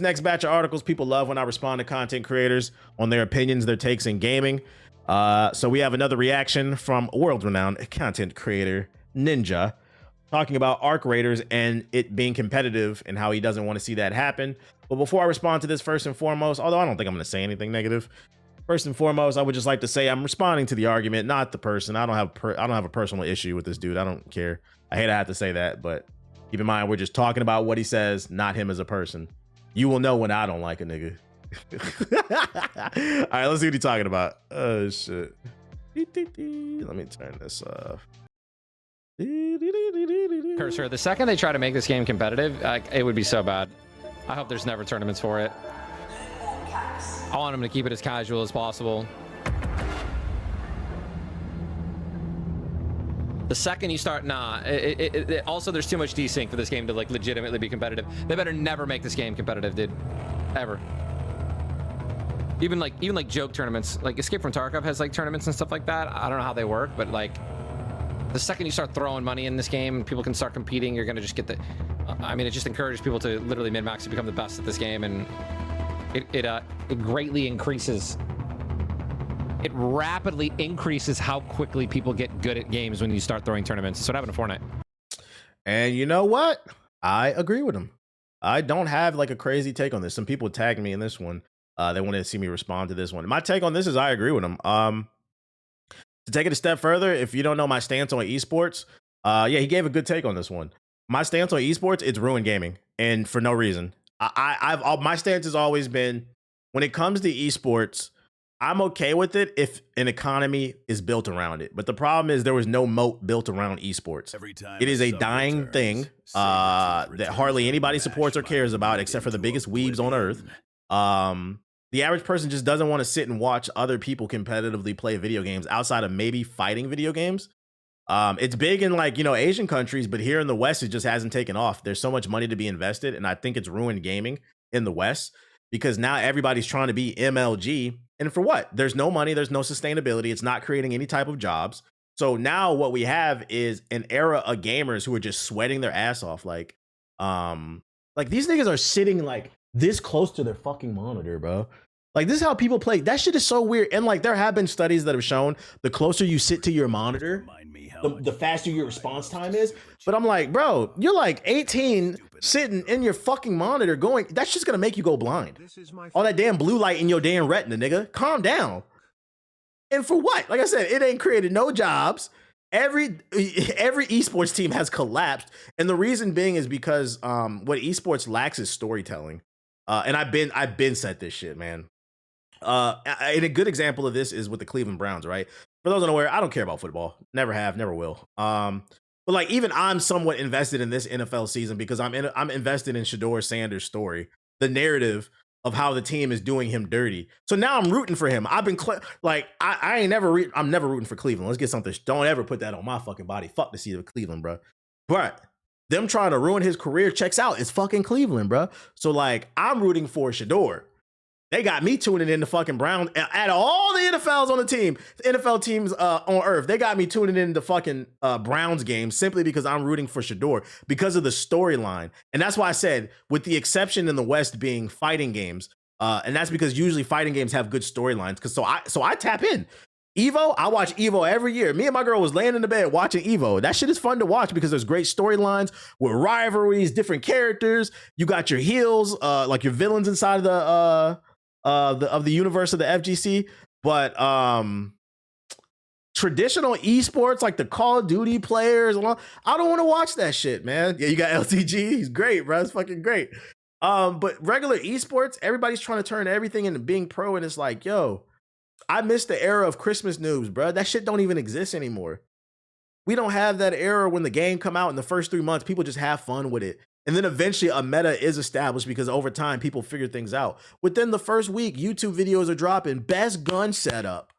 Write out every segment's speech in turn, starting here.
This next batch of articles, people love when I respond to content creators on their opinions, their takes in gaming. So we have another reaction from world-renowned content creator Ninja talking about Arc Raiders and it being competitive and how he doesn't want to see that happen. But before I respond to this, first and foremost, although I don't think I'm going to say anything negative, first and foremost, I would just like to say I'm responding to the argument, not the person. I don't have a personal issue with this dude. I don't care. I hate I have to say that, but keep in mind we're just talking about what he says, not him as a person. You will know when I don't like a nigga. All right, let's see what he's talking about. Oh shit. Let me turn this off. Cursor, the second they try to make this game competitive, it would be so bad. I hope there's never tournaments for it. I want them to keep it as casual as possible. The second you start, also there's too much desync for this game to like legitimately be competitive. They better never make this game competitive, dude. Ever. Even like joke tournaments, like Escape from Tarkov has like tournaments and stuff like that. I don't know how they work, but like the second you start throwing money in this game, people can start competing. You're gonna just get the. I mean, it just encourages people to literally min-max to become the best at this game, and it greatly increases. It rapidly increases how quickly people get good at games when you start throwing tournaments. That's what happened to Fortnite. And you know what? I agree with him. I don't have like a crazy take on this. Some people tagged me in this one. They wanted to see me respond to this one. My take on this is I agree with him. To take it a step further, if you don't know my stance on esports, yeah, he gave a good take on this one. My stance on esports, it's ruined gaming, and for no reason. My stance has always been, when it comes to esports, I'm okay with it if an economy is built around it. But the problem is there was no moat built around esports. It is a dying thing that hardly anybody supports or cares about except for the biggest weebs on earth. The average person just doesn't want to sit and watch other people competitively play video games outside of maybe fighting video games. It's big in like, you know, Asian countries, but here in the West, it just hasn't taken off. There's so much money to be invested. And I think it's ruined gaming in the West because now everybody's trying to be MLG. And for what? There's no money. There's no sustainability. It's not creating any type of jobs. So now what we have is an era of gamers who are just sweating their ass off. Like these niggas are sitting like this close to their fucking monitor, bro. Like, this is how people play. That shit is so weird. And like, there have been studies that have shown the closer you sit to your monitor, the faster your response time is. But I'm like, bro, you're like 18 sitting in your fucking monitor going, that's just gonna make you go blind. All that damn blue light in your damn retina, nigga. Calm down. And for what? Like I said, it ain't created no jobs. Every esports team has collapsed. And the reason being is because what esports lacks is storytelling. And I've been said this shit, man. And a good example of this is with the Cleveland Browns, right? For those unaware, I don't care about football. Never have, never will. But like, even I'm somewhat invested in this NFL season because I'm invested in Shedeur Sanders' story, the narrative of how the team is doing him dirty. So now I'm rooting for him. I've been I'm never rooting for Cleveland. Let's get something. Don't ever put that on my fucking body. Fuck the seat of Cleveland, bro. But them trying to ruin his career checks out. It's fucking Cleveland, bro. So like, I'm rooting for Shedeur. They got me tuning in to fucking Brown. At all the NFLs on the team, the NFL teams on earth, they got me tuning in to fucking Browns games simply because I'm rooting for Shedeur because of the storyline. And that's why I said, with the exception in the West being fighting games, and that's because usually fighting games have good storylines. Because so I tap in. Evo, I watch Evo every year. Me and my girl was laying in the bed watching Evo. That shit is fun to watch because there's great storylines with rivalries, different characters. You got your heels, like your villains inside of the universe of the FGC. But traditional esports like the Call of Duty players, I don't want to watch that shit, man. Yeah, you got LTG. He's great, bro. It's fucking great. But regular esports, everybody's trying to turn everything into being pro, and it's like, yo, I miss the era of Christmas news, bro. That shit don't even exist anymore. We don't have that era when the game come out in the first 3 months, people just have fun with it. And then eventually a meta is established because over time people figure things out. Within the first week, YouTube videos are dropping. Best gun setup.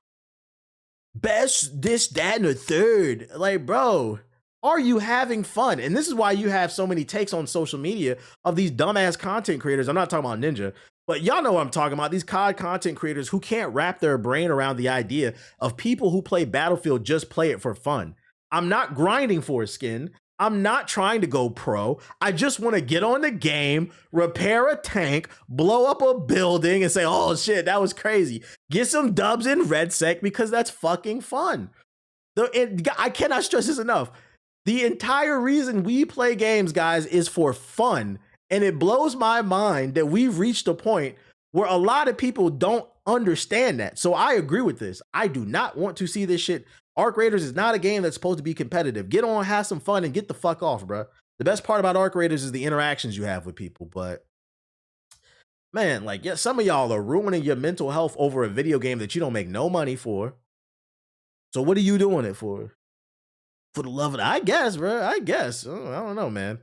Best this, that, and the third. Like, bro, are you having fun? And this is why you have so many takes on social media of these dumbass content creators. I'm not talking about Ninja, but y'all know what I'm talking about. These COD content creators who can't wrap their brain around the idea of people who play Battlefield just play it for fun. I'm not grinding for a skin. I'm not trying to go pro. I just want to get on the game, repair a tank, blow up a building, and say, oh shit, that was crazy. Get some dubs in Red Sec because that's fucking fun. I cannot stress this enough. The entire reason we play games, guys, is for fun. And it blows my mind that we've reached a point where a lot of people don't understand that. So I agree with this. I do not want to see this shit. Arc Raiders is not a game that's supposed to be competitive. Get on, have some fun, and get the fuck off, bro. The best part about Arc Raiders is the interactions you have with people. But man, like, yeah, some of y'all are ruining your mental health over a video game that you don't make no money for. So what are you doing it for? For the love of it, I guess, bro. I guess. I don't know, man.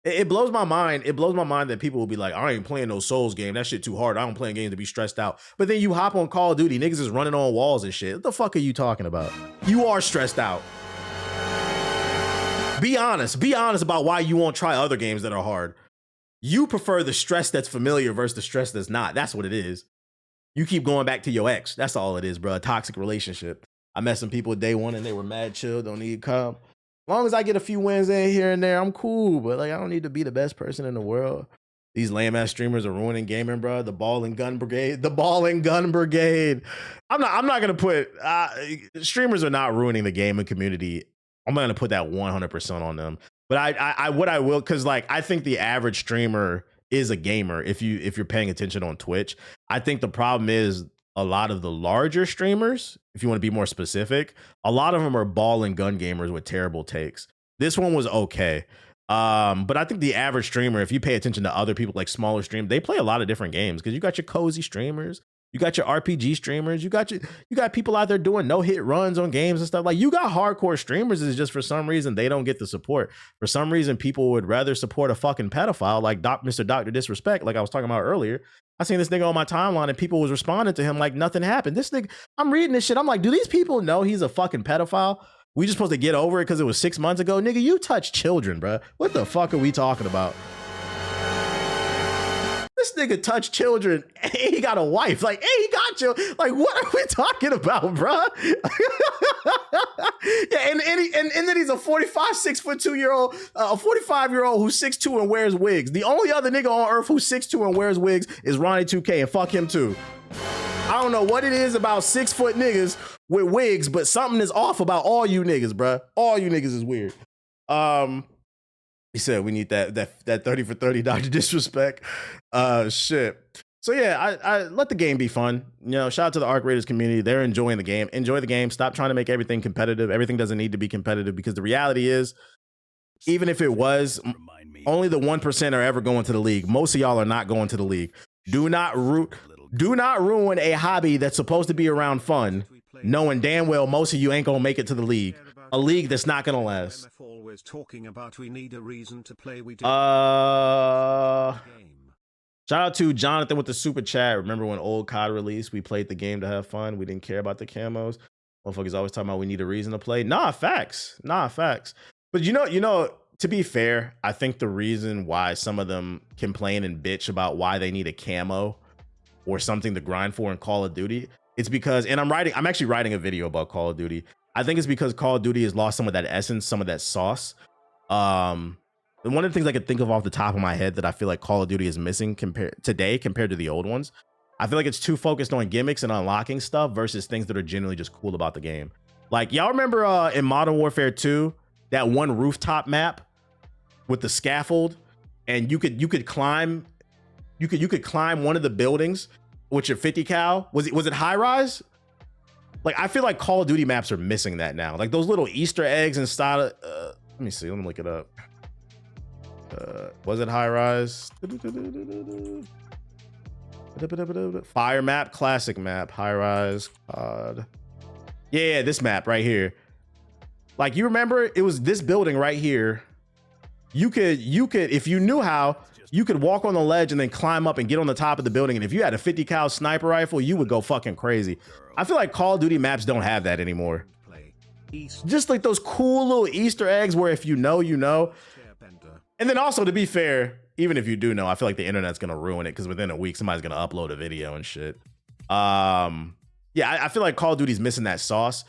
It blows my mind. It blows my mind that people will be like, I ain't playing no Souls game. That shit too hard. I don't play a game to be stressed out. But then you hop on Call of Duty, niggas is running on walls and shit. What the fuck are you talking about? You are stressed out. Be honest. Be honest about why you won't try other games that are hard. You prefer the stress that's familiar versus the stress that's not. That's what it is. You keep going back to your ex. That's all it is, bro. A toxic relationship. I met some people day one and they were mad chill. Don't need to come. As long as I get a few wins in here and there, I'm cool. But like, I don't need to be the best person in the world. These lame ass streamers are ruining gaming, bro. The ball and gun brigade. The ball and gun brigade. I'm not gonna put streamers are not ruining the gaming community. I'm not gonna put that 100% on them. But I will, because like I think the average streamer is a gamer if you're paying attention on Twitch. I think the problem is a lot of the larger streamers, if you want to be more specific, a lot of them are ball and gun gamers with terrible takes. This one was okay. But I think the average streamer, if you pay attention to other people like smaller stream, they play a lot of different games because you got your cozy streamers, you got your RPG streamers, you got people out there doing no hit runs on games and stuff. Like you got hardcore streamers. Is just for some reason they don't get the support. For some reason, people would rather support a fucking pedophile like Mr. Dr. Disrespect, like I was talking about earlier. I seen this nigga on my timeline and people was responding to him like nothing happened. This nigga, I'm reading this shit. I'm like, do these people know he's a fucking pedophile? We just supposed to get over it because it was 6 months ago? Nigga, you touch children, bro. What the fuck are we talking about? This nigga touched children and he got a wife. Like, hey, he got you. Like, what are we talking about, bro? Yeah, and then he's a 45-6'2" a 45-year-old who's 6'2" and wears wigs. The only other nigga on earth who's 6'2" and wears wigs is Ronnie 2K, and fuck him too. I don't know what it is about 6 foot niggas with wigs, but something is off about all you niggas, bro. All you niggas is weird. He said we need that 30 for 30 Dr. Disrespect. Shit. So yeah, I let the game be fun. You know, shout out to the Arc Raiders community. They're enjoying the game. Enjoy the game. Stop trying to make everything competitive. Everything doesn't need to be competitive because the reality is, even if it was, only the 1% are ever going to the league. Most of y'all are not going to the league. Do not ruin a hobby that's supposed to be around fun, knowing damn well most of you ain't gonna make it to the league. A league that's not gonna last. Shout out to Jonathan with the super chat. Remember when old COD released, we played the game to have fun. We didn't care about the camos. Motherfuckers always talking about we need a reason to play. Nah, facts. But you know, to be fair, I think the reason why some of them complain and bitch about why they need a camo or something to grind for in Call of Duty, it's because, and I'm actually writing a video about Call of Duty. I think it's because Call of Duty has lost some of that essence, some of that sauce. And one of the things I could think of off the top of my head that I feel like Call of Duty is missing compared to the old ones, I feel like it's too focused on gimmicks and unlocking stuff versus things that are genuinely just cool about the game. Like, y'all remember in Modern Warfare 2, that one rooftop map with the scaffold, and you could climb one of the buildings with your 50 cal. Was it high rise? Like, I feel like Call of Duty maps are missing that now. Like those little Easter eggs and style. Let me see. Let me look it up. Was it high rise? Fire map, classic map, high rise, COD. Yeah, this map right here. Like, you remember it was this building right here. You could, if you knew how, you could walk on the ledge and then climb up and get on the top of the building. And if you had a 50 cal sniper rifle, you would go fucking crazy. I feel like Call of Duty maps don't have that anymore. Just like those cool little Easter eggs where if you know, you know. And then also, to be fair, even if you do know, I feel like the internet's gonna ruin it because within a week somebody's gonna upload a video and shit. Yeah, I feel like Call of Duty's missing that sauce.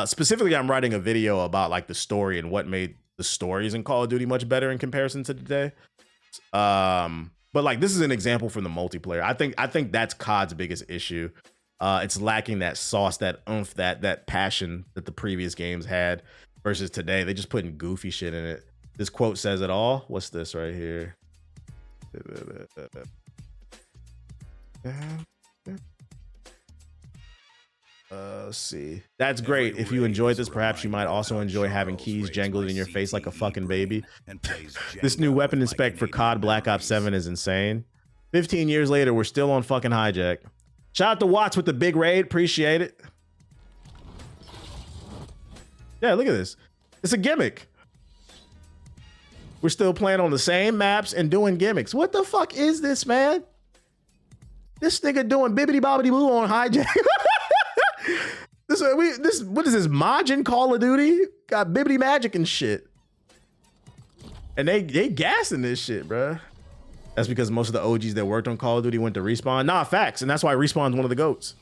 Specifically, I'm writing a video about like the story and what made the stories in Call of Duty much better in comparison to today. But like this is an example from the multiplayer. I think that's COD's biggest issue. It's lacking that sauce, that oomph, that passion that the previous games had versus today. They just putting goofy shit in it. This quote says it all. What's this right here? Let's see. That's great. If you enjoyed this, perhaps you might also enjoy having keys jangled in your face like a fucking baby. This new weapon inspect for COD Black Ops 7 is insane. 15 years later, we're still on fucking hijack. Shout out to Watts with the big raid. Appreciate it. Yeah, look at this. It's a gimmick. We're still playing on the same maps and doing gimmicks. What the fuck is this, man? This nigga doing bibbity bobbity boo on hijack. What is this? Majin Call of Duty? Got bibbity magic and shit. And they gassing this shit, bro. That's because most of the OGs that worked on Call of Duty went to Respawn. Nah, facts. And that's why Respawn's one of the GOATs.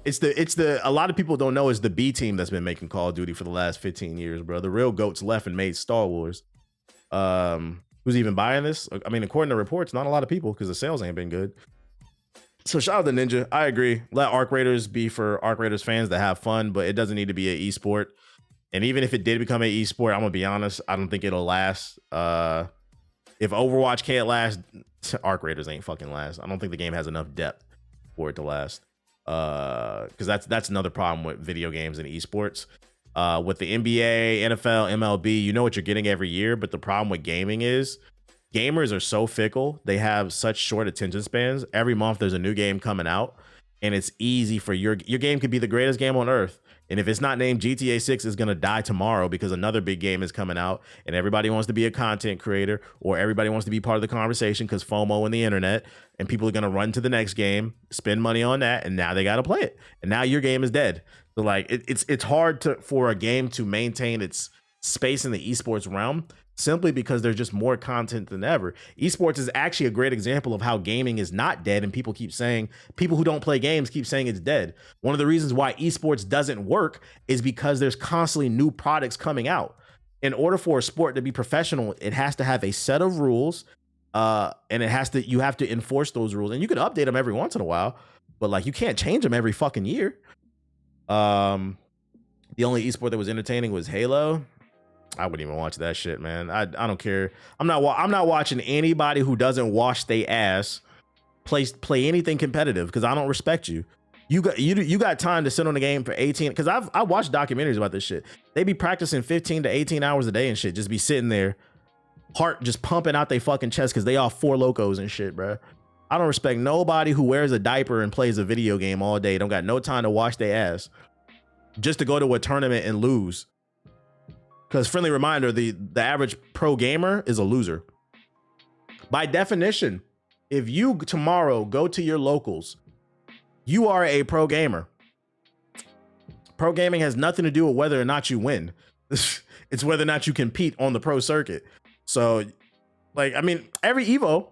A lot of people don't know it's the B team that's been making Call of Duty for the last 15 years, bro. The real GOATs left and made Star Wars. Who's even buying this? I mean, according to reports, not a lot of people because the sales ain't been good. So shout out to Ninja. I agree. Let Arc Raiders be for Arc Raiders fans that have fun, but it doesn't need to be an esport. And even if it did become an esport, I'm gonna be honest, I don't think it'll last. If Overwatch can't last, Arc Raiders ain't fucking last. I don't think the game has enough depth for it to last. Because that's another problem with video games and esports. With the NBA, NFL, MLB, you know what you're getting every year, but the problem with gaming is gamers are so fickle. They have such short attention spans. Every month there's a new game coming out, and it's easy for your game could be the greatest game on earth. And if it's not named GTA 6, it's going to die tomorrow because another big game is coming out and everybody wants to be a content creator or everybody wants to be part of the conversation because FOMO and the internet, and people are going to run to the next game, spend money on that, and now they got to play it. And now your game is dead. So like it's hard for a game to maintain its space in the esports realm simply because there's just more content than ever. Esports is actually a great example of how gaming is not dead, and people who don't play games keep saying it's dead. One of the reasons why esports doesn't work is because there's constantly new products coming out. In order for a sport to be professional, it has to have a set of rules, and you have to enforce those rules. And you can update them every once in a while, but like you can't change them every fucking year. The only esport that was entertaining was Halo. I wouldn't even watch that shit, man. I don't care. I'm not watching anybody who doesn't wash their ass play anything competitive because I don't respect you. You got time to sit on the game for 18 because I watched documentaries about this shit. They be practicing 15 to 18 hours a day and shit. Just be sitting there, heart just pumping out their fucking chest because they all four locos and shit, bro. I don't respect nobody who wears a diaper and plays a video game all day. Don't got no time to wash their ass just to go to a tournament and lose. Because friendly reminder, the average pro gamer is a loser. By definition, if you tomorrow go to your locals, you are a pro gamer. Pro gaming has nothing to do with whether or not you win. It's whether or not you compete on the pro circuit. So, like, I mean, every Evo,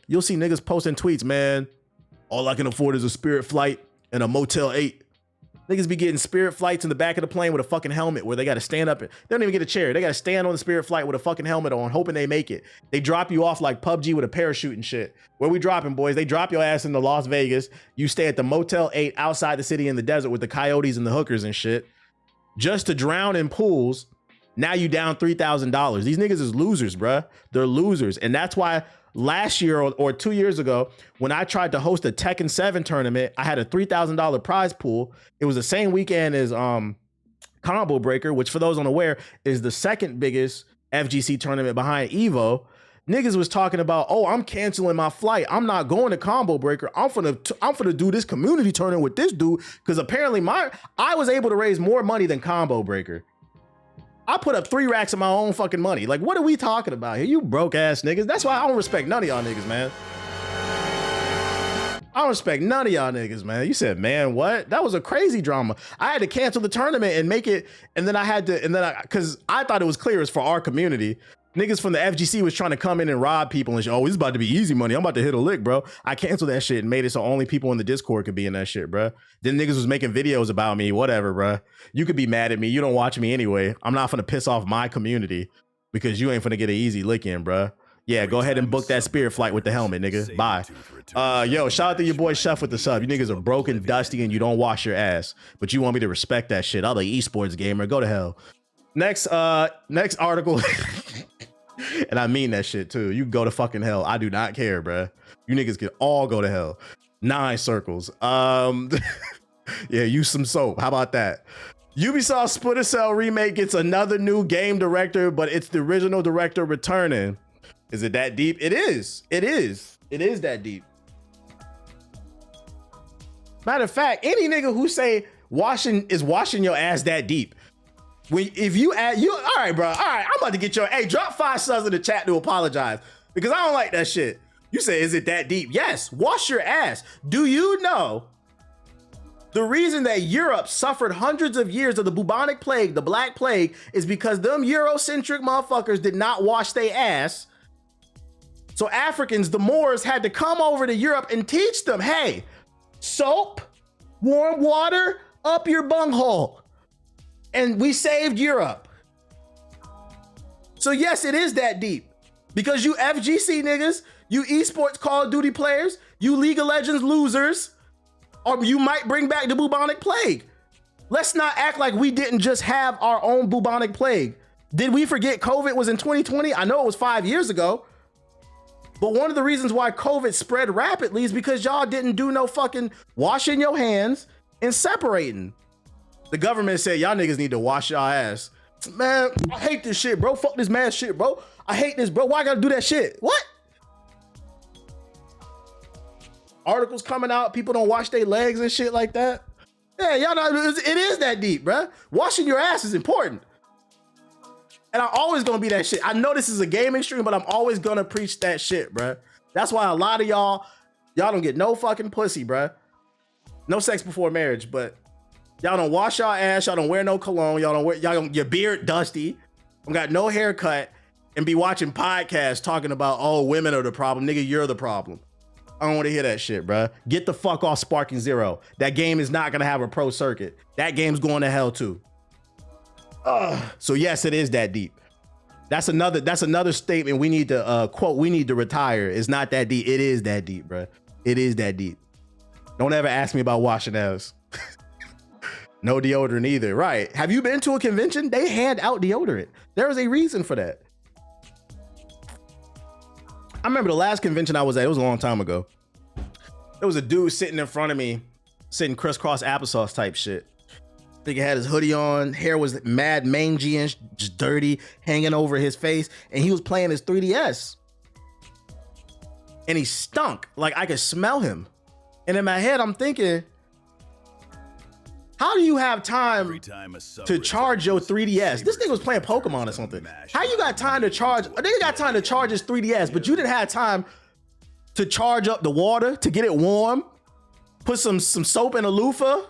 you'll see niggas posting tweets, man, all I can afford is a Spirit flight and a Motel 8. Niggas be getting Spirit flights in the back of the plane with a fucking helmet where they got to stand up. They don't even get a chair. They got to stand on the Spirit flight with a fucking helmet on, hoping they make it. They drop you off like PUBG with a parachute and shit. Where we dropping, boys? They drop your ass into Las Vegas. You stay at the Motel 8 outside the city in the desert with the coyotes and the hookers and shit just to drown in pools. Now you down $3,000. These niggas is losers, bruh. They're losers. And that's why last year or 2 years ago, when I tried to host a Tekken 7 tournament, I had a $3,000 prize pool. It was the same weekend as Combo Breaker, which for those unaware is the second biggest FGC tournament behind Evo. Niggas was talking about, oh, I'm canceling my flight. I'm not going to Combo Breaker. I'm finna do this community tournament with this dude because apparently I was able to raise more money than Combo Breaker. I put up 3 racks of my own fucking money. Like, what are we talking about here? You broke ass niggas. That's why I don't respect none of y'all niggas, man. I don't respect none of y'all niggas, man. You said, man, what? That was a crazy drama. I had to cancel the tournament and make it. And then because I thought it was clear it's for our community. Niggas from the FGC was trying to come in and rob people and shit. Oh, it's about to be easy money. I'm about to hit a lick, bro. I canceled that shit and made it so only people in the Discord could be in that shit, bro. Then niggas was making videos about me, whatever, bro. You could be mad at me. You don't watch me anyway. I'm not finna piss off my community because you ain't finna get an easy lick in, bro. Yeah, go ahead and book that Spirit flight with the helmet, nigga. Bye. Yo, shout out to your boy Chef with the sub. You niggas are broken, dusty, and you don't wash your ass. But you want me to respect that shit. I'm an esports gamer. Go to hell. Next article. And I mean that shit too. You go to fucking hell. I do not care, bruh. You niggas can all go to hell. 9 circles. Yeah, use some soap. How about that? Ubisoft Splinter Cell remake gets another new game director, but it's the original director returning. Is it that deep? It is. It is. It is that deep. Matter of fact, any nigga who say washing your ass that deep. If you add you, all right, bro. All right, I'm about to get your, hey, drop 5 subs in the chat to apologize because I don't like that shit. You say, is it that deep? Yes, wash your ass. Do you know the reason that Europe suffered hundreds of years of the bubonic plague, the Black Plague, is because them Eurocentric motherfuckers did not wash their ass. So Africans, the Moors, had to come over to Europe and teach them, hey, soap, warm water, up your bunghole. And we saved Europe. So yes, it is that deep. Because you FGC niggas, you esports Call of Duty players, you League of Legends losers, or you might bring back the bubonic plague. Let's not act like we didn't just have our own bubonic plague. Did we forget COVID was in 2020? I know it was 5 years ago. But one of the reasons why COVID spread rapidly is because y'all didn't do no fucking washing your hands and separating. The government said y'all niggas need to wash y'all ass. Man, I hate this shit, bro. Fuck this mask shit, bro. I hate this, bro. Why I gotta do that shit? What? Articles coming out, people don't wash their legs and shit like that. Yeah, y'all know it is that deep, bro. Washing your ass is important. And I'm always gonna be that shit. I know this is a gaming stream, but I'm always gonna preach that shit, bro. That's why a lot of y'all don't get no fucking pussy, bro. No sex before marriage, but y'all don't wash y'all ass, y'all don't wear no cologne, your beard dusty, don't got no haircut, and be watching podcasts talking about, oh, women are the problem. Nigga, you're the problem. I don't want to hear that shit, bro. Get the fuck off Sparking Zero. That game is not gonna have a pro circuit. That game's going to hell too. So yes, it is that deep. That's another statement we need to quote. We need to retire. It's not that deep. It is that deep, bro. It is that deep. Don't ever ask me about washing ass. No deodorant either. Right. Have you been to a convention? They hand out deodorant. There is a reason for that. I remember the last convention I was at, it was a long time ago. There was a dude sitting in front of me, sitting crisscross applesauce type shit. I think he had his hoodie on, hair was mad mangy and just dirty, hanging over his face, and he was playing his 3DS. And he stunk. Like I could smell him. And in my head, I'm thinking, how do you have time to charge your 3DS? This nigga was playing Pokemon or something. How you got time to charge? A nigga got time to charge his 3DS, but you didn't have time to charge up the water, to get it warm, put some soap in a loofah,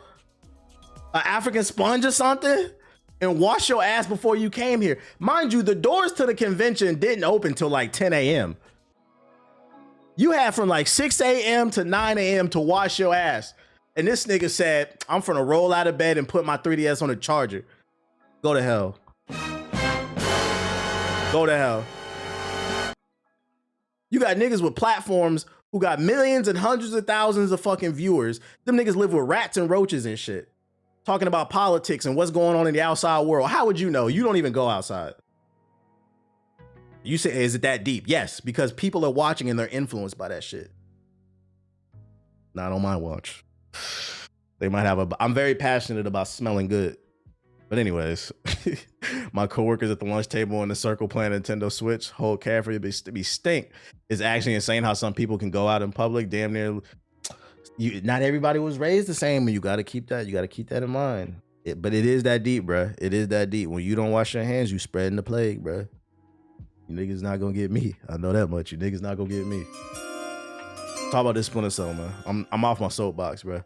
an African sponge or something, and wash your ass before you came here. Mind you, the doors to the convention didn't open till like 10 a.m. You had from like 6 a.m. to 9 a.m. to wash your ass. And this nigga said, I'm finna roll out of bed and put my 3DS on the charger. Go to hell. Go to hell. You got niggas with platforms who got millions and hundreds of thousands of fucking viewers. Them niggas live with rats and roaches and shit. Talking about politics and what's going on in the outside world. How would you know? You don't even go outside. You say, is it that deep? Yes, because people are watching and they're influenced by that shit. Not on my watch. They might have I'm very passionate about smelling good. But anyways, my coworkers at the lunch table in the circle playing Nintendo Switch, whole cafe be stink. It's actually insane how some people can go out in public, damn near. Not everybody was raised the same, and you got to keep that in mind. But it is that deep, bro. It is that deep. When you don't wash your hands, you spreading the plague, bro. You niggas not gonna get me. I know that much. You niggas not gonna get me. Talk about this Splinter Cell, man. I'm off my soapbox, bro.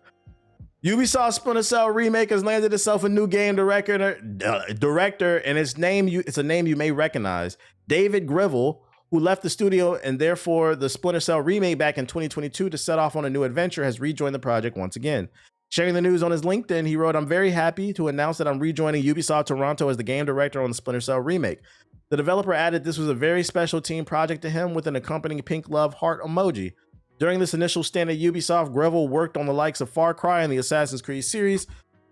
Ubisoft Splinter Cell remake has landed itself a new game director, and it's a name you may recognize. David Greville, who left the studio and therefore the Splinter Cell remake back in 2022 to set off on a new adventure, has rejoined the project once again. Sharing the news on his LinkedIn, he wrote, "I'm very happy to announce that I'm rejoining Ubisoft Toronto as the game director on the Splinter Cell remake." The developer added this was a very special team project to him with an accompanying pink love heart emoji. During this initial stint at Ubisoft, Greville worked on the likes of Far Cry and the Assassin's Creed series.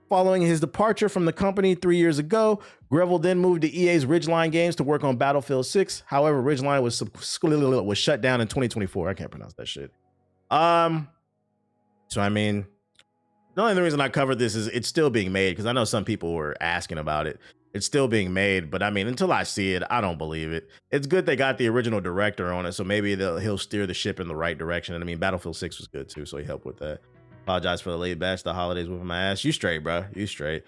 Following his departure from the company 3 years ago, Greville then moved to EA's Ridgeline Games to work on Battlefield 6. However, Ridgeline was shut down in 2024. I can't pronounce that shit. So I mean, the only reason I covered this is it's still being made, because I know some people were asking about it. It's still being made, but I mean, until I see it, I don't believe it. It's good they got the original director on it, so maybe he'll steer the ship in the right direction. And I mean, Battlefield 6 was good too, so he helped with that. Apologize for the late batch. The holidays whipping my ass. You straight, bro. You straight.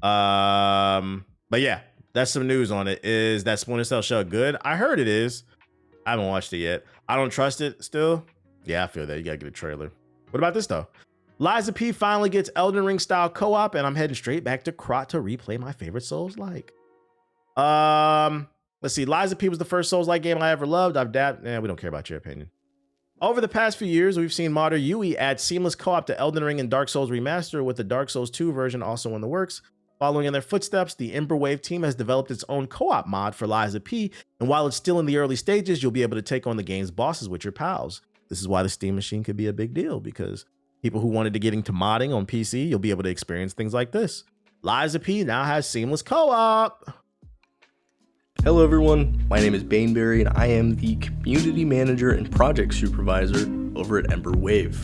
But yeah, that's some news on it. Is that Splinter Cell show good? I heard it is. I haven't watched it yet. I don't trust it still. Yeah, I feel that. You gotta get a trailer. What about this though? Liza P finally gets Elden Ring style co-op, and I'm heading straight back to Krot to replay my favorite Souls-like. Let's see. Liza P was the first Souls-like game I ever loved. I've dabbed. We don't care about your opinion. Over the past few years, we've seen modder Yui add seamless co-op to Elden Ring and Dark Souls Remaster, with the Dark Souls 2 version also in the works. Following in their footsteps, the Emberwave team has developed its own co-op mod for Liza P, and while it's still in the early stages, you'll be able to take on the game's bosses with your pals. This is why the Steam Machine could be a big deal, because people who wanted to get into modding on PC, you'll be able to experience things like this. Liza P now has seamless co-op. Hello everyone, my name is Baneberry and I am the Community Manager and Project Supervisor over at Emberwave.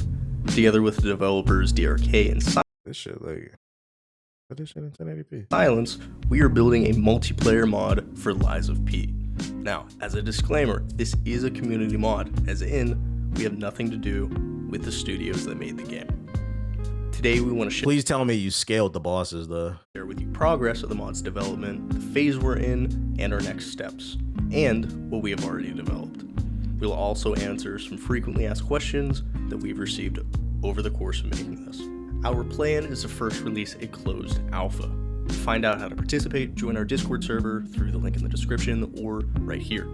Together with the developers DRK and This shit like... Put this shit in 1080p. Silence, we are building a multiplayer mod for Liza P. Now, as a disclaimer, this is a community mod, as in, we have nothing to do with the studios that made the game. Today we want to Please tell me you scaled the bosses though. share with you progress of the mod's development, the phase we're in, and our next steps, and what we have already developed. We'll also answer some frequently asked questions that we've received over the course of making this. Our plan is to first release a closed alpha. To find out how to participate, join our Discord server through the link in the description or right here.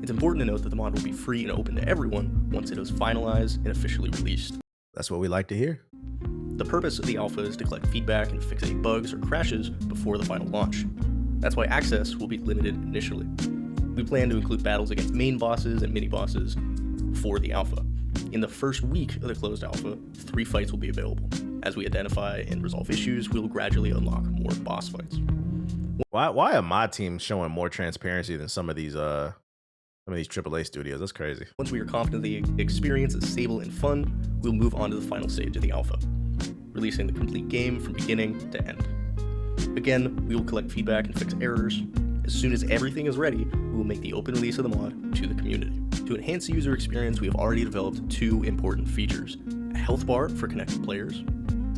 It's important to note that the mod will be free and open to everyone once it is finalized and officially released. That's what we like to hear. The purpose of the alpha is to collect feedback and fix any bugs or crashes before the final launch. That's why access will be limited initially. We plan to include battles against main bosses and mini bosses for the alpha. In the first week of the closed alpha, 3 fights will be available. As we identify and resolve issues, we will gradually unlock more boss fights. Why are my team showing more transparency than some of these AAA studios? That's crazy. Once we are confident the experience is stable and fun, we'll move on to the final stage of the alpha, releasing the complete game from beginning to end. Again, we will collect feedback and fix errors. As soon as everything is ready, we will make the open release of the mod to the community. To enhance the user experience, we have already developed 2 important features: a health bar for connected players,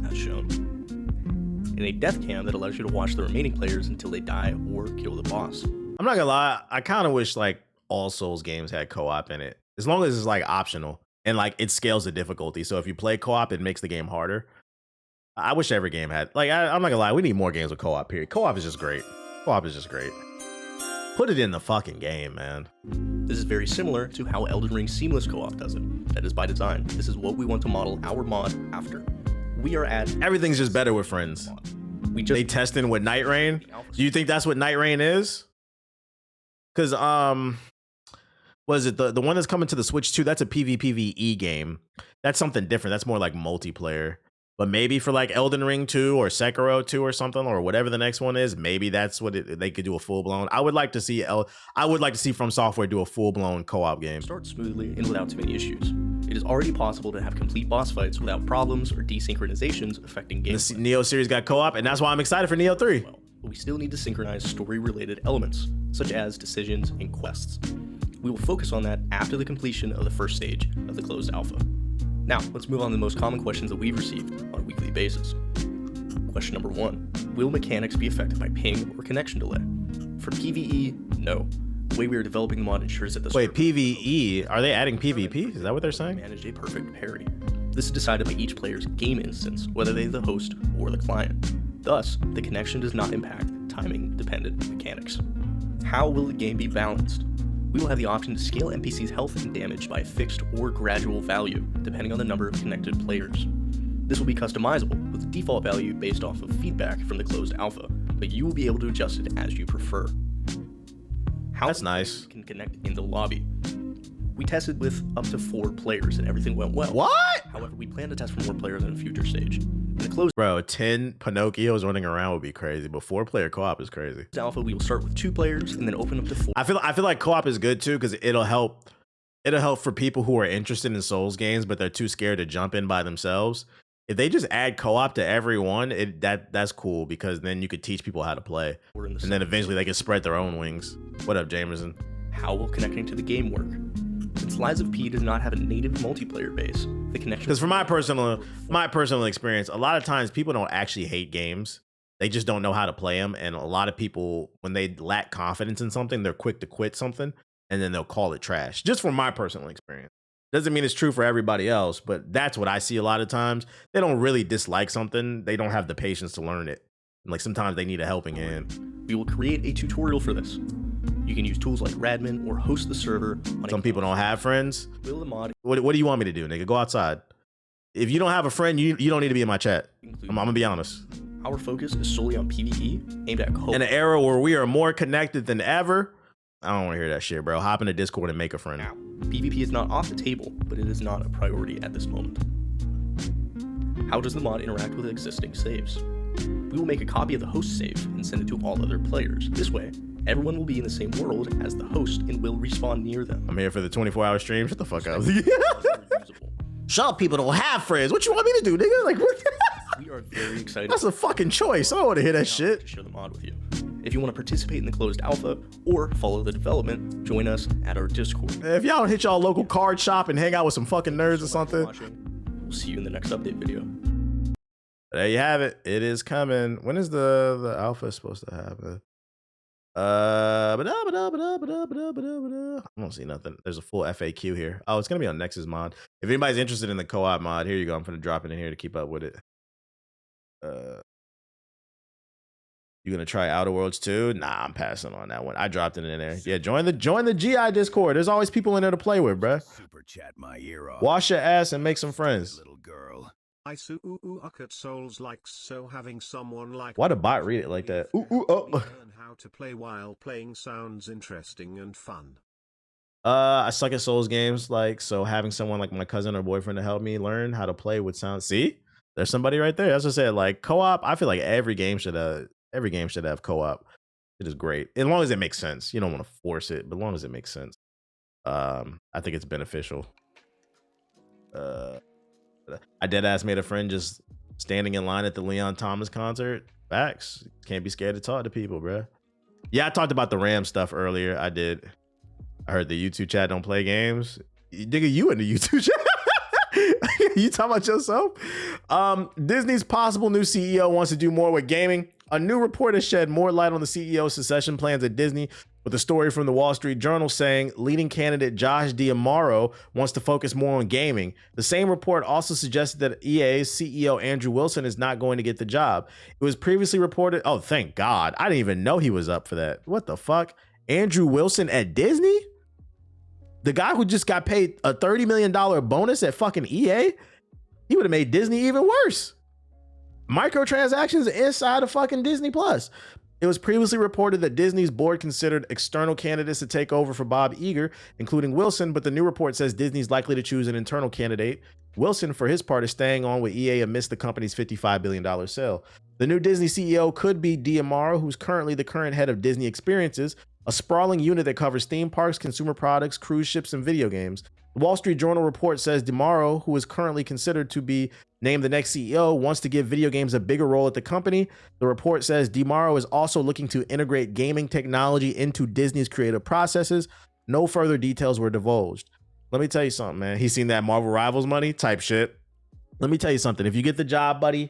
as shown, and a death cam that allows you to watch the remaining players until they die or kill the boss. I'm not gonna lie, I kind of wish like all Souls games had co-op in it, as long as it's like optional and like it scales the difficulty. So if you play co-op, it makes the game harder. I wish every game had, like, I'm not gonna lie, we need more games with co-op, period. Co-op is just great. Co-op is just great. Put it in the fucking game, man. This is very similar to how Elden Ring Seamless Co-op does it. That is by design. This is what we want to model our mod after. We are at... Everything's just better with friends. They testing with Night Rain. Do you think that's what Night Rain is? Because, what is it? The one that's coming to the Switch 2, that's a PvPvE game. That's something different. That's more like multiplayer. But maybe for like Elden Ring 2 or Sekiro 2 or something, or whatever the next one is, maybe that's what they could do a full blown. I would like to see From Software do a full blown co-op game. Start smoothly and without too many issues. It is already possible to have complete boss fights without problems or desynchronizations affecting gameplay. The Neo series got co-op, and that's why I'm excited for Neo 3. Well, but we still need to synchronize story-related elements, such as decisions and quests. We will focus on that after the completion of the first stage of the closed alpha. Now, let's move on to the most common questions that we've received on a weekly basis. Question number 1. Will mechanics be affected by ping or connection delay? For PvE, no. The way we are developing the mod ensures that the... Wait, PvE? Are they adding PvP? Is that what they're saying? ...manage a perfect parity. This is decided by each player's game instance, whether they're the host or the client. Thus, the connection does not impact timing-dependent mechanics. How will the game be balanced? We will have the option to scale NPCs' health and damage by a fixed or gradual value, depending on the number of connected players. This will be customizable, with the default value based off of feedback from the closed alpha, but you will be able to adjust it as you prefer. How That's nice. can connect in the lobby. We tested with up to 4 players and everything went well. What? However, we plan to test for more players in a future stage. In the closed Bro, 10 Pinocchios running around would be crazy, but 4-player co-op is crazy. alpha, we will start with 2 players and then open up to 4. I feel like co-op is good too because it'll help for people who are interested in Souls games but they're too scared to jump in by themselves. If they just add co-op to everyone, that's cool because then you could teach people how to play, and then eventually they can spread their own wings. What up, Jamerson? How will connecting to the game work? Since Lies of P does not have a native multiplayer base, the connection. Because from my personal experience, a lot of times people don't actually hate games. They just don't know how to play them, and a lot of people, when they lack confidence in something, they're quick to quit something, and then they'll call it trash. Just from my personal experience. Doesn't mean it's true for everybody else, but that's what I see a lot of times. They don't really dislike something. They don't have the patience to learn it. Like sometimes they need a helping hand. We will create a tutorial for this. You can use tools like Radmin or host the server. Some people don't have friends. Will the mod What do you want me to do, nigga? Go outside. If you don't have a friend, you don't need to be in my chat. I'm gonna be honest. Our focus is solely on PvE, aimed at co-op. In an era where we are more connected than ever, I don't want to hear that shit, bro. Hop into Discord and make a friend. Now, PvP is not off the table, but it is not a priority at this moment. How does the mod interact with existing saves? We will make a copy of the host save and send it to all other players. This way, everyone will be in the same world as the host and will respawn near them. I'm here for the 24-hour stream. Shut the fuck up. Shut up, people don't have friends. What you want me to do, nigga? Like, what? We are very excited. That's a fucking choice. I don't want to hear that shit. To share the mod with you. If you want to participate in the closed alpha or follow the development, join us at our Discord. If y'all don't hit y'all local card shop and hang out with some fucking nerds or something. We'll see you in the next update video. There you have it. It is coming. When is the alpha supposed to happen? I don't see nothing. There's a full FAQ here. Oh, it's gonna be on Nexus mod. If anybody's interested in the co-op mod, here you go. I'm gonna drop it in here to keep up with it. You gonna try Outer Worlds too? Nah, I'm passing on that one. I dropped it in there. Yeah, join the GI Discord. There's always people in there to play with, bruh. Super chat my ear off. Wash your ass and make some friends. Little girl. I suck at Souls like so having someone like Why the bot read it like that? learn how to play while playing sounds interesting and fun. I suck at Souls games, like so having someone like my cousin or boyfriend to help me learn how to play would sound. See, there's somebody right there. That's what I said. Like co-op, I feel like every game should have co-op. It is great as long as it makes sense. You don't want to force it, but as long as it makes sense. I think it's beneficial. I deadass made a friend just standing in line at the Leon Thomas concert. Facts. Can't be scared to talk to people, bro. Yeah, I talked about the RAM stuff earlier. I did. I heard the YouTube chat don't play games. Nigga, you in the YouTube chat? You talking about yourself? Disney's possible new CEO wants to do more with gaming. A new report has shed more light on the CEO's succession plans at Disney, with a story from the Wall Street Journal saying leading candidate Josh D'Amaro wants to focus more on gaming. The same report also suggested that EA's CEO Andrew Wilson is not going to get the job. It was previously reported. Oh, thank God. I didn't even know he was up for that. What the fuck? Andrew Wilson at Disney? The guy who just got paid a $30 million bonus at fucking EA? He would have made Disney even worse. Microtransactions inside of fucking Disney Plus. It was previously reported that Disney's board considered external candidates to take over for Bob Iger, including Wilson, but the new report says Disney's likely to choose an internal candidate. Wilson, for his part, is staying on with EA amidst the company's $55 billion sale. The new Disney CEO could be D'Amaro, who's currently the current head of Disney Experiences, a sprawling unit that covers theme parks, consumer products, cruise ships, and video games. The Wall Street Journal report says D'Amaro, who is currently considered to be named the next CEO, wants to give video games a bigger role at the company. The report says D'Amaro is also looking to integrate gaming technology into Disney's creative processes. No further details were divulged. Let me tell you something, man. He's seen that Marvel Rivals money type shit. Let me tell you something. If you get the job, buddy,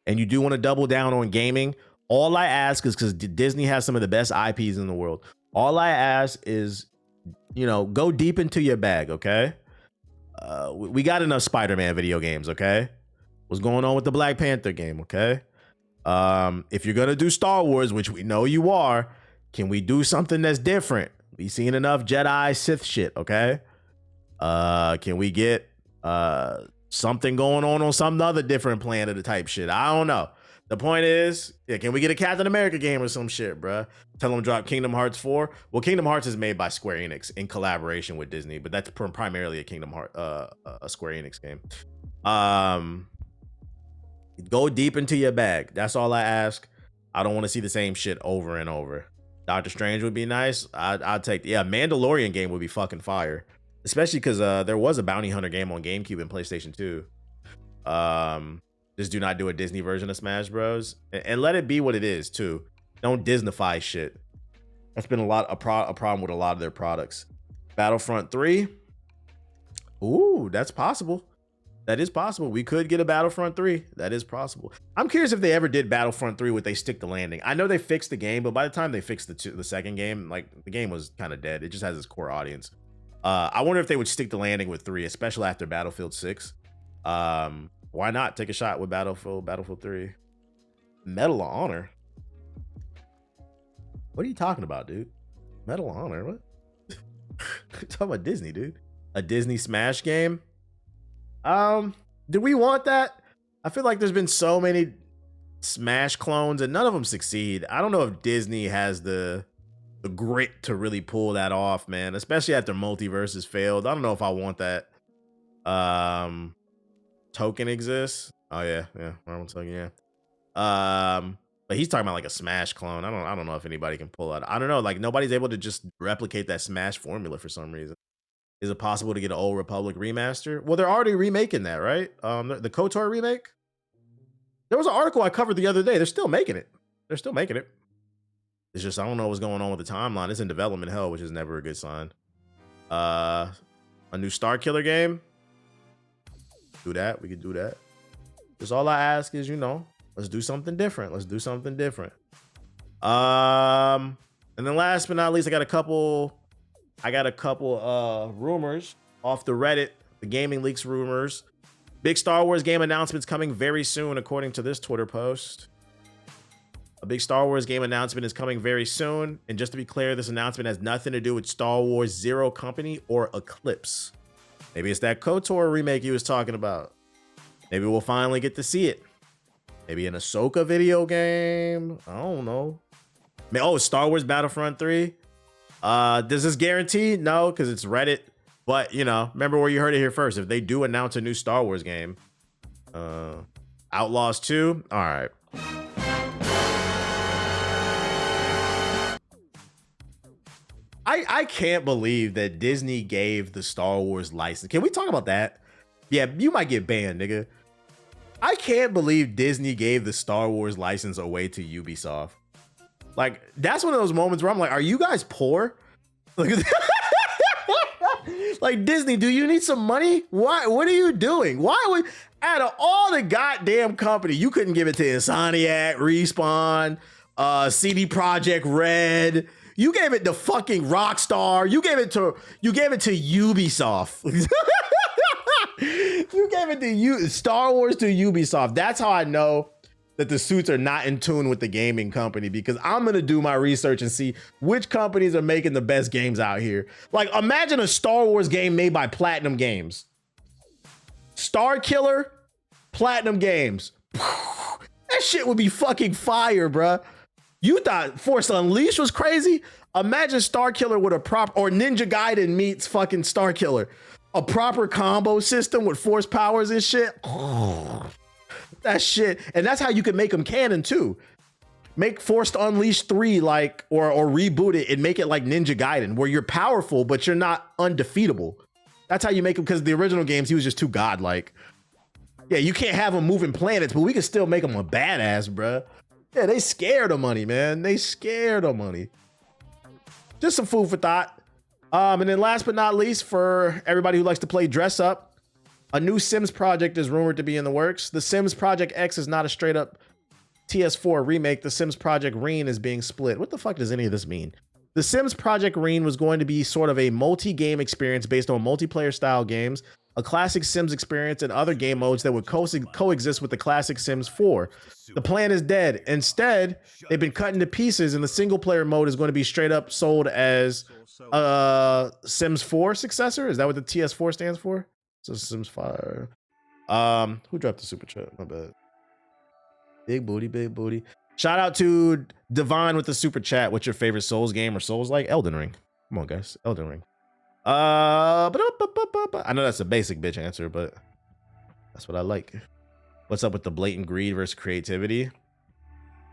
and you do want to double down on gaming, all I ask is, because Disney has some of the best IPs in the world, all I ask is, go deep into your bag, okay? We got enough Spider-Man video games, okay? What's going on with the Black Panther game, okay? If you're gonna do Star Wars, which we know you are, Can we do something that's different? We seen enough Jedi Sith shit, okay? Can we get something going on some other different planet type shit? I don't know. The point is, yeah, can we get a Captain America game or some shit, bruh? Tell them drop Kingdom Hearts 4. Well, Kingdom Hearts is made by Square Enix in collaboration with Disney, but that's primarily a Kingdom Heart, a Square Enix game. Go deep into your bag. That's all I ask. I don't want to see the same shit over and over. Doctor Strange would be nice. I'd take, yeah, Mandalorian game would be fucking fire, especially because there was a Bounty Hunter game on GameCube and PlayStation 2. Just do not do a Disney version of Smash Bros. And let it be what it is too. Don't Disneyfy shit. That's been a problem with a lot of their products. Battlefront 3. Ooh, that's possible. That is possible. We could get a Battlefront 3. That is possible. I'm curious if they ever did Battlefront 3, would they stick the landing? I know they fixed the game, but by the time they fixed the second game, like the game was kind of dead. It just has its core audience. I wonder if they would stick the landing with 3, especially after Battlefield 6. Why not take a shot with Battlefield 3? Medal of Honor. What are you talking about, dude? Medal of Honor? What? Talking about Disney, dude. A Disney Smash game? Do we want that? I feel like there's been so many Smash clones and none of them succeed. I don't know if Disney has the grit to really pull that off, man. Especially after Multiverses failed. I don't know if I want that. Token exists. Oh yeah, Marvel Token, yeah. But he's talking about like a Smash clone. I don't know if anybody can pull out. I don't know. Like nobody's able to just replicate that Smash formula for some reason. Is it possible to get an Old Republic remaster? Well, they're already remaking that, right? The KOTOR remake. There was an article I covered the other day. They're still making it. It's just I don't know what's going on with the timeline. It's in development hell, which is never a good sign. A new Star Killer game. Do that. We could do that. Just all I ask is, let's do something different. And then last but not least, I got a couple rumors off the Reddit, the Gaming Leaks rumors. Big Star Wars game announcements coming very soon, according to this Twitter post. A big Star Wars game announcement is coming very soon. And just to be clear, this announcement has nothing to do with Star Wars Zero Company or Eclipse. Maybe it's that KOTOR remake he was talking about. Maybe we'll finally get to see it. Maybe an Ahsoka video game. I don't know. Oh, Star Wars Battlefront 3. Does this guarantee? No, because it's Reddit. But, remember where you heard it here first. If they do announce a new Star Wars game, Outlaws 2. All right. I can't believe that Disney gave the Star Wars license. Can we talk about that? Yeah, you might get banned, nigga. I can't believe Disney gave the Star Wars license away to Ubisoft. Like, that's one of those moments where I'm like, are you guys poor? Like, Disney, do you need some money? Why? What are you doing? Why would, out of all the goddamn company, you couldn't give it to Insomniac, Respawn, CD Projekt Red. You gave it to fucking Rockstar. You gave it to Ubisoft. You gave it to Star Wars to Ubisoft. That's how I know that the suits are not in tune with the gaming company, because I'm going to do my research and see which companies are making the best games out here. Like, imagine a Star Wars game made by Platinum Games. Star Killer, Platinum Games. That shit would be fucking fire, bruh. You thought Force Unleashed was crazy? Imagine Star Killer with a or Ninja Gaiden meets fucking Star Killer. A proper combo system with force powers and shit. That shit. And that's how you can make them canon too. Make Force Unleashed 3 like, or reboot it and make it like Ninja Gaiden, where you're powerful, but you're not undefeatable. That's how you make him, because the original games, he was just too godlike. Yeah, you can't have him moving planets, but we can still make him a badass, bruh. Yeah, they scared of money, man. They scared of money. Just some food for thought. And then last but not least, for everybody who likes to play dress up, a new Sims project is rumored to be in the works. The Sims Project X is not a straight up TS4 remake. The Sims Project Reen is being split. What the fuck does any of this mean? The Sims Project Reen was going to be sort of a multi-game experience based on multiplayer style games. a classic Sims experience and other game modes that would coexist with the classic Sims 4. The plan is dead. Instead, they've been cut into pieces, and the single player mode is going to be straight up sold as Sims 4 successor. Is that what the TS4 stands for? So Sims 5. Who dropped the super chat? My bad. Big booty, big booty. Shout out to Divine with the super chat. What's your favorite Souls game or Souls like? Elden Ring. Come on, guys. Elden Ring. I know that's a basic bitch answer, but that's what I like. What's up with the blatant greed versus creativity?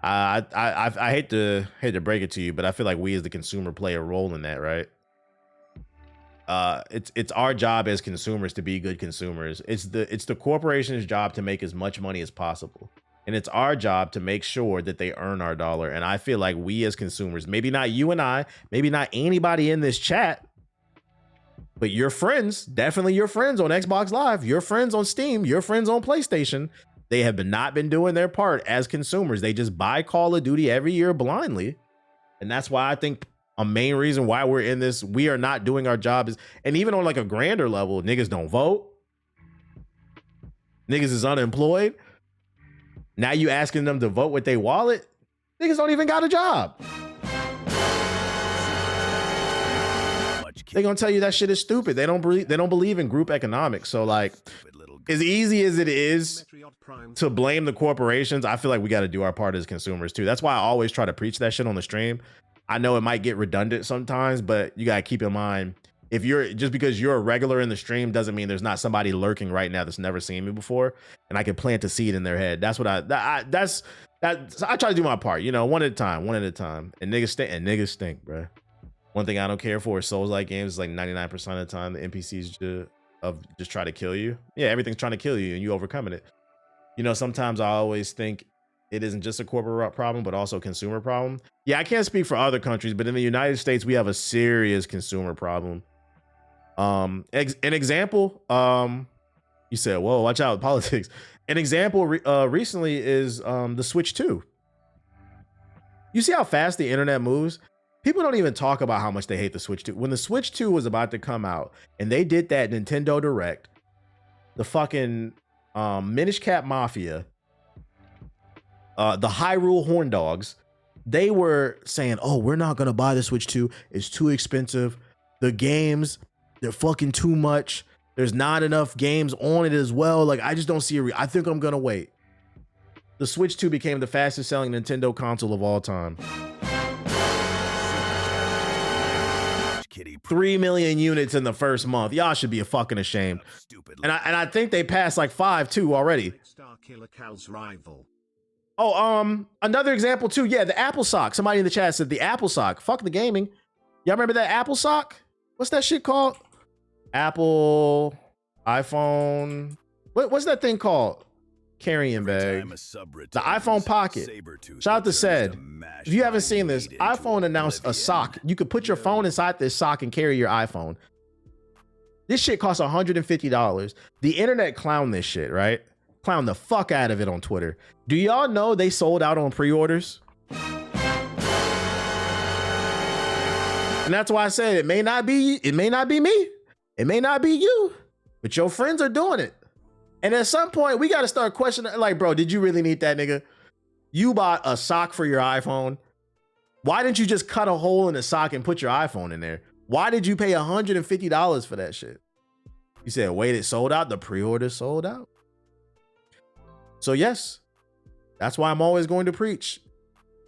I hate to break it to you, but I feel like we as the consumer play a role in that, right? It's our job as consumers to be good consumers. It's the corporation's job to make as much money as possible. And it's our job to make sure that they earn our dollar. And I feel like we as consumers, maybe not you and I, maybe not anybody in this chat, but your friends, definitely your friends on Xbox Live, your friends on Steam, your friends on PlayStation, they have not been doing their part as consumers. They just buy Call of Duty every year blindly. And that's why I think a main reason why we're in this, we are not doing our job is, and even on like a grander level, niggas don't vote. Niggas is unemployed. Now you asking them to vote with their wallet? Niggas don't even got a job. They gonna tell you that shit is stupid. They don't believe in group economics. So like, as easy as it is to blame the corporations, I feel like we got to do our part as consumers too. That's why I always try to preach that shit on the stream. I know it might get redundant sometimes, but you gotta keep in mind, if you're just because you're a regular in the stream doesn't mean there's not somebody lurking right now that's never seen me before, and I can plant a seed in their head. That's what I try to do my part, you know, one at a time. And niggas stink, bro. One thing I don't care for is Souls-like games. Like 99% of the time, the NPCs just try to kill you. Yeah, everything's trying to kill you, and you overcoming it. You know, sometimes I always think it isn't just a corporate problem, but also a consumer problem. Yeah, I can't speak for other countries, but in the United States, we have a serious consumer problem. An example, you said, whoa, watch out, politics. An example recently is the Switch 2. You see how fast the internet moves? People don't even talk about how much they hate the Switch 2. When the Switch 2 was about to come out and they did that Nintendo Direct, the fucking Minish Cap Mafia, the Hyrule Horn Dogs, they were saying, oh, we're not going to buy the Switch 2. It's too expensive. The games, they're fucking too much. There's not enough games on it as well. Like, I just don't see I think I'm going to wait. The Switch 2 became the fastest selling Nintendo console of all time. 3 million units in the first month. Y'all should be fucking ashamed. And I think they passed like 5 too already. Oh, another example too. Yeah, the Apple Sock. Somebody in the chat said the Apple Sock. Fuck the gaming. Y'all remember that Apple Sock? What's that shit called? Apple, iPhone. What's that thing called? Carrying bag. The iPhone Pocket. Shout out to Said. If you haven't seen this, iPhone announced a sock. You could put your phone inside this sock and carry your iPhone. This shit costs $150. The internet clowned this shit, right? Clown the fuck out of it on Twitter. Do y'all know they sold out on pre-orders? And that's why I said it may not be me. It may not be you, but your friends are doing it. And at some point, we got to start questioning, like, bro, did you really need that, nigga? You bought a sock for your iPhone. Why didn't you just cut a hole in the sock and put your iPhone in there? Why did you pay $150 for that shit? You said, wait, it sold out? The pre-order sold out? So yes, that's why I'm always going to preach.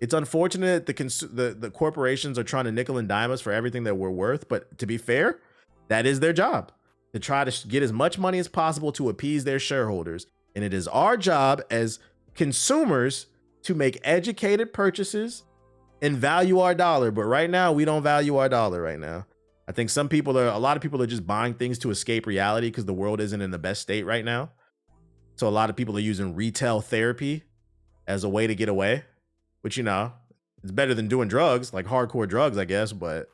It's unfortunate the corporations are trying to nickel and dime us for everything that we're worth. But to be fair, that is their job, to try to get as much money as possible to appease their shareholders. And it is our job as consumers to make educated purchases and value our dollar. But right now, we don't value our dollar right now. I think a lot of people are just buying things to escape reality because the world isn't in the best state right now. So a lot of people are using retail therapy as a way to get away, which, you know, it's better than doing drugs, like hardcore drugs, I guess. But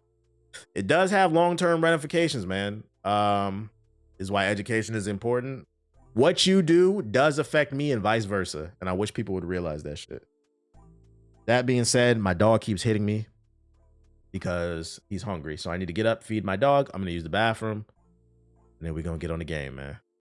it does have long-term ramifications, man. Is why education is important. What you do does affect me and vice versa. And I wish people would realize that shit. That being said, my dog keeps hitting me because he's hungry. So I need to get up, feed my dog. I'm going to use the bathroom. then we're gonna get on the game, man.